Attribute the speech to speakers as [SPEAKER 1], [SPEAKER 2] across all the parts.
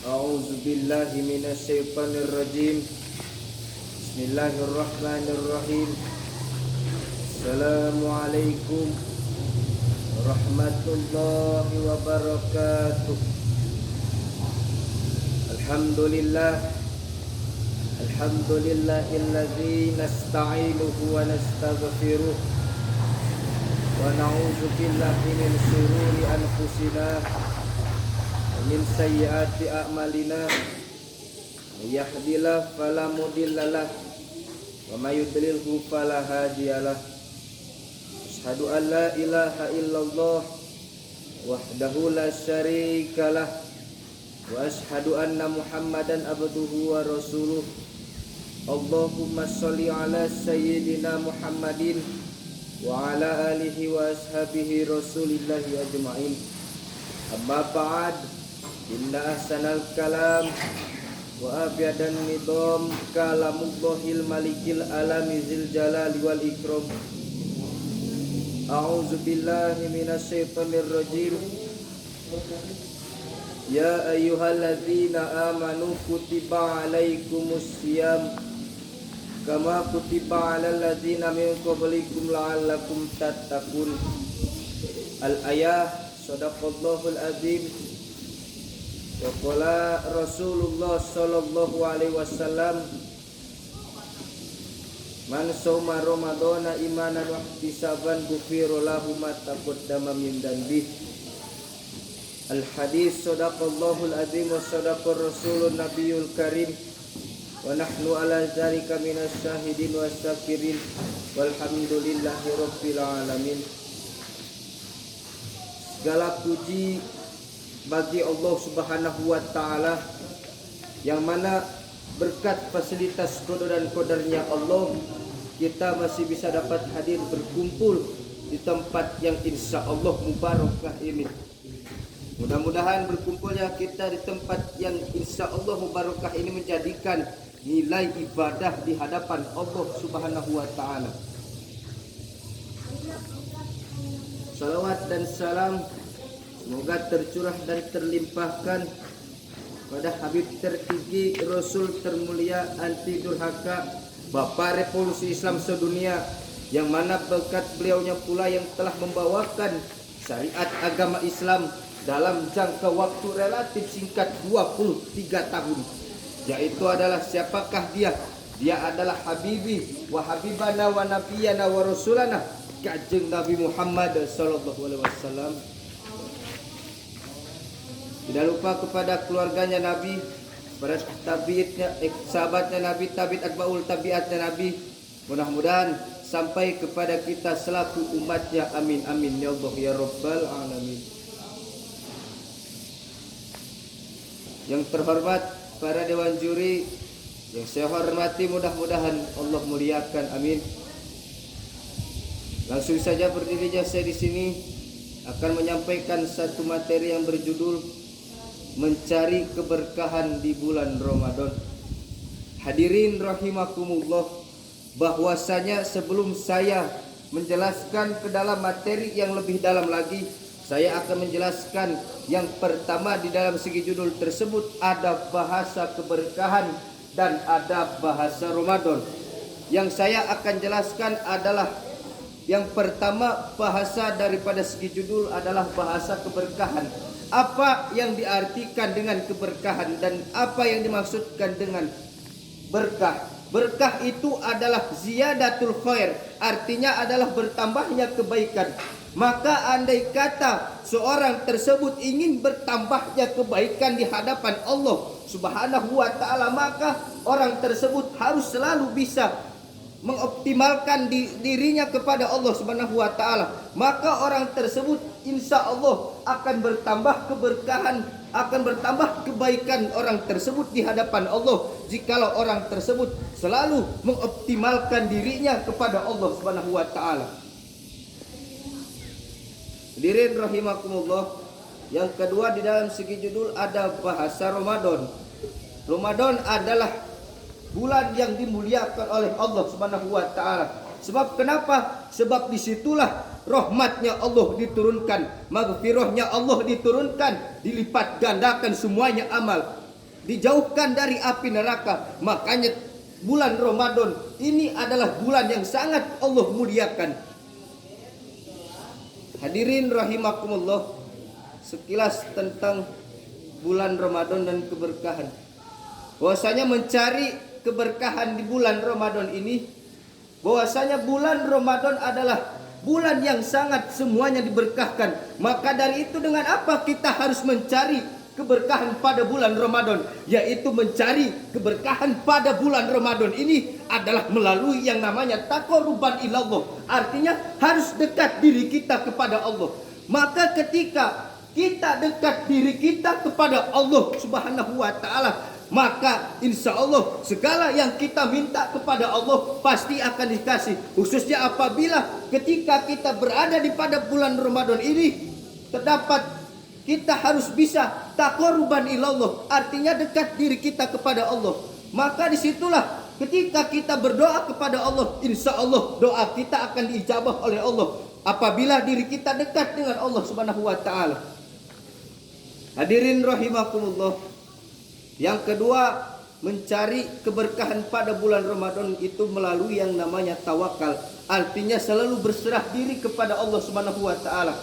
[SPEAKER 1] A'udzu billahi minasyaitonir rajim. Bismillahirrahmanirrahim. Assalamualaikum warahmatullahi wabarakatuh. Alhamdulillahilladzi nasta'inuhu wa nastaghfiruh wa na'udzu billahi min shururi anfusina min sayyiati a'malina, may yahdihillahu fala mudhillalah wa may yudlilhu fala hadiyalah. Asyhadu an la ilaha illallah wahdahu la syarikalah wa asyhadu anna Muhammadan abduhu wa rasuluh. Allahumma sholli ala sayyidina Muhammadin wa ala alihi wa ashabihi rasulillahi ajma'in. Amma ba'd, inna ahsanal kalam wa abyadan nidam kalamullahil malikil alami zil jalali wal ikram. A'udzu billahi minasyaitonir rajim. Ya ayyuhalladzina amanu kutiba alaikumus syiyam kama kutiba alal ladzina min qablikum la'allakum tattaqun. Al-ayah. Shadaqallahul azim. Wa qala Rasulullah sallallahu alaihi wasallam, man shoma ramadhana imanan wa ihtisaban ghufira lahu ma taqaddama min dhanbi. Al hadis. Shadaqallahul azim wa shadaqar rasulun nabiyul karim wa nahnu ala dzalika minas syahidin was syakirin walhamdulillahi rabbil alamin. Segala puji bagi Allah Subhanahu wa Ta'ala, yang mana berkat fasilitas qada dan qadarnya Allah, kita masih bisa dapat hadir berkumpul di tempat yang insya Allah mubarakah ini. Mudah-mudahan berkumpulnya kita di tempat yang insya Allah mubarakah ini menjadikan nilai ibadah di hadapan Allah Subhanahu wa Ta'ala. Salawat dan salam semoga tercurah dan terlimpahkan pada Habib tertinggi, Rasul termulia, anti durhaka, Bapak Revolusi Islam sedunia, yang mana berkat beliaunya pula yang telah membawakan syariat agama Islam dalam jangka waktu relatif singkat 23 tahun. Yaitu adalah siapakah dia? Dia adalah Habibi wa Habibana wa Nabiyana wa Rasulana, Kanjeng Nabi Muhammad sallallahu alaihi wasallam. Tidak lupa kepada keluarganya Nabi, para tabi'atnya, sahabatnya Nabi, tabi'at atba'ul tabi'atnya Nabi. Mudah-mudahan sampai kepada kita selaku umatnya. Amin amin ya Allah ya rabbal alamin. Yang terhormat para dewan juri yang saya hormati, mudah-mudahan Allah muliakan. Amin. Langsung saja berdirinya saya di sini akan menyampaikan satu materi yang berjudul mencari keberkahan di bulan Ramadan. Hadirin rahimakumullah, bahwasanya sebelum saya menjelaskan ke dalam materi yang lebih dalam lagi, saya akan menjelaskan yang pertama di dalam segi judul tersebut ada bahasa keberkahan dan ada bahasa Ramadan. Yang saya akan jelaskan adalah yang pertama, bahasa daripada segi judul adalah bahasa keberkahan. Apa yang diartikan dengan keberkahan dan apa yang dimaksudkan dengan berkah? Berkah itu adalah ziyadatul khair, artinya adalah bertambahnya kebaikan. Maka andai kata seorang tersebut ingin bertambahnya kebaikan di hadapan Allah Subhanahu wa Ta'ala, maka orang tersebut harus selalu bisa mengoptimalkan dirinya kepada Allah Subhanahu wa Ta'ala. Maka orang tersebut insya Allah akan bertambah keberkahan, akan bertambah kebaikan orang tersebut di hadapan Allah, jikalau orang tersebut selalu mengoptimalkan dirinya kepada Allah Subhanahu wa Ta'ala. Hadirin rahimakumullah, yang kedua di dalam segi judul ada bahasa Ramadan. Ramadan adalah bulan yang dimuliakan oleh Allah Subhanahu wa Ta'ala. Sebab kenapa? Sebab disitulah rahmatnya Allah diturunkan, maghfirahnya Allah diturunkan, dilipat gandakan semuanya amal. dijauhkan dari api neraka. Makanya bulan Ramadan ini adalah bulan yang sangat Allah muliakan. Hadirin rahimakumullah, sekilas tentang bulan Ramadan dan keberkahan. Bahwasanya mencari keberkahan di bulan Ramadan ini, bahwasanya bulan Ramadan adalah bulan yang sangat semuanya diberkahkan. Maka dari itu dengan apa kita harus mencari keberkahan pada bulan Ramadan? Yaitu mencari keberkahan pada bulan Ramadan ini adalah melalui yang namanya taqarruban ilallah. Artinya harus dekat diri kita kepada Allah. Maka ketika kita dekat diri kita kepada Allah Subhanahu wa taala, maka insya Allah segala yang kita minta kepada Allah pasti akan dikasih. Khususnya apabila ketika kita berada di pada bulan Ramadan ini, terdapat kita harus bisa taqarruban ilallah, artinya dekat diri kita kepada Allah. Maka disitulah ketika kita berdoa kepada Allah, insya Allah doa kita akan diijabah oleh Allah apabila diri kita dekat dengan Allah Subhanahu wa taala. Hadirin rahimakumullah, yang kedua, mencari keberkahan pada bulan Ramadan itu melalui yang namanya tawakal. Artinya selalu berserah diri kepada Allah Subhanahu wa taala.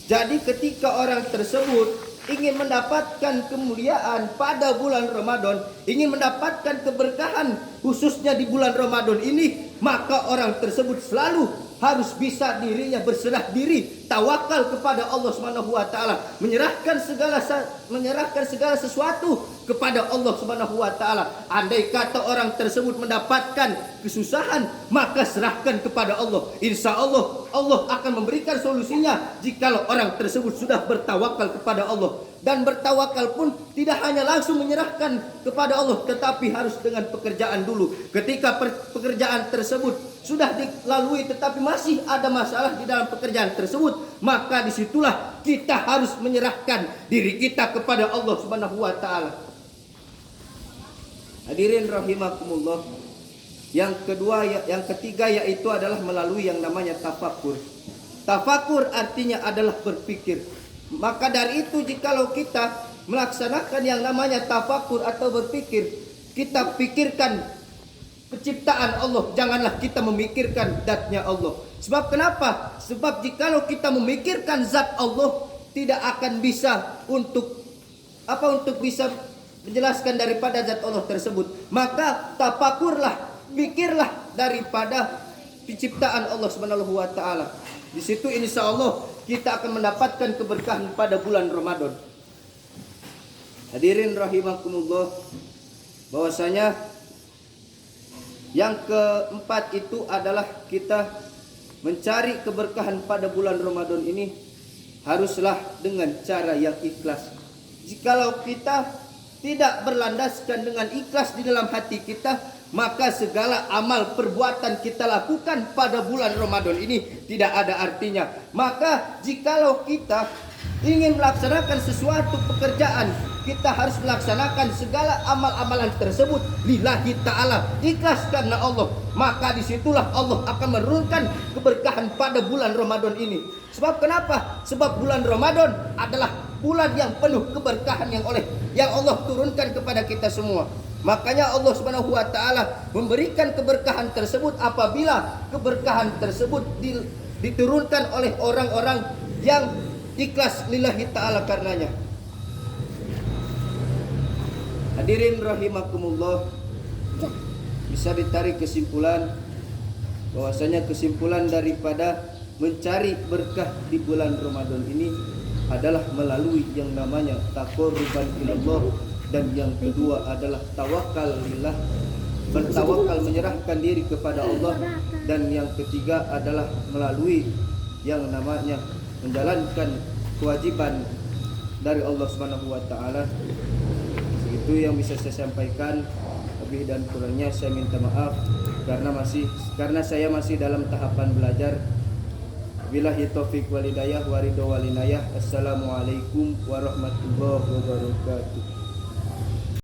[SPEAKER 1] Jadi ketika orang tersebut ingin mendapatkan kemuliaan pada bulan Ramadan, ingin mendapatkan keberkahan khususnya di bulan Ramadan ini, maka orang tersebut selalu harus bisa dirinya berserah diri, tawakal kepada Allah Subhanahu wa taala, menyerahkan segala sesuatu kepada Allah Subhanahu wa taala. Andai kata orang tersebut mendapatkan kesusahan, maka serahkan kepada Allah. Insya Allah Allah akan memberikan solusinya jikalau orang tersebut sudah bertawakal kepada Allah. Dan bertawakal pun tidak hanya langsung menyerahkan kepada Allah, tetapi harus dengan pekerjaan dulu. Ketika pekerjaan tersebut sudah dilalui tetapi masih ada masalah di dalam pekerjaan tersebut, maka disitulah kita harus menyerahkan diri kita kepada Allah Subhanahu wa taala. Hadirin rahimakumullah, yang ketiga yaitu adalah melalui yang namanya tafakur. Tafakur artinya adalah berpikir. Maka dari itu jikalau kita melaksanakan yang namanya tafakur atau berpikir, kita pikirkan penciptaan Allah, janganlah kita memikirkan zatnya Allah. Sebab kenapa? Sebab jikalau kita memikirkan zat Allah, tidak akan bisa untuk bisa menjelaskan daripada zat Allah tersebut. Maka tafakurlah, pikirlah daripada penciptaan Allah Subhanahu wa taala. Di situ insya Allah kita akan mendapatkan keberkahan pada bulan Ramadan. Hadirin rahimakumullah, bahwasanya yang keempat itu adalah kita mencari keberkahan pada bulan Ramadan ini haruslah dengan cara yang ikhlas. Jikalau kita tidak berlandaskan dengan ikhlas di dalam hati kita, maka segala amal perbuatan kita lakukan pada bulan Ramadan ini tidak ada artinya. Maka jikalau kita ingin melaksanakan sesuatu pekerjaan, kita harus melaksanakan segala amal-amalan tersebut lillahi ta'ala, ikhlas karena Allah. Maka disitulah Allah akan menurunkan keberkahan pada bulan Ramadan ini. Sebab kenapa? Sebab bulan Ramadan adalah bulan yang penuh keberkahan yang Allah turunkan kepada kita semua. Makanya Allah Subhanahu wa taala memberikan keberkahan tersebut apabila keberkahan tersebut diturunkan oleh orang-orang yang ikhlas lillahi ta'ala karenanya. Hadirin rahimakumullah, bisa ditarik kesimpulan bahwasanya kesimpulan daripada mencari berkah di bulan Ramadan ini adalah melalui yang namanya taqarruban ilallah, dan yang kedua adalah tawakal lillah, bertawakal menyerahkan diri kepada Allah, dan yang ketiga adalah melalui yang namanya menjalankan kewajiban dari Allah Subhanahu wa taala. Itu yang bisa saya sampaikan. Lebih dan kurangnya saya minta maaf karena saya masih dalam tahapan belajar. Billahi taufiq wal hidayah wa ridho wal inayah. Assalamualaikum warahmatullahi wabarakatuh.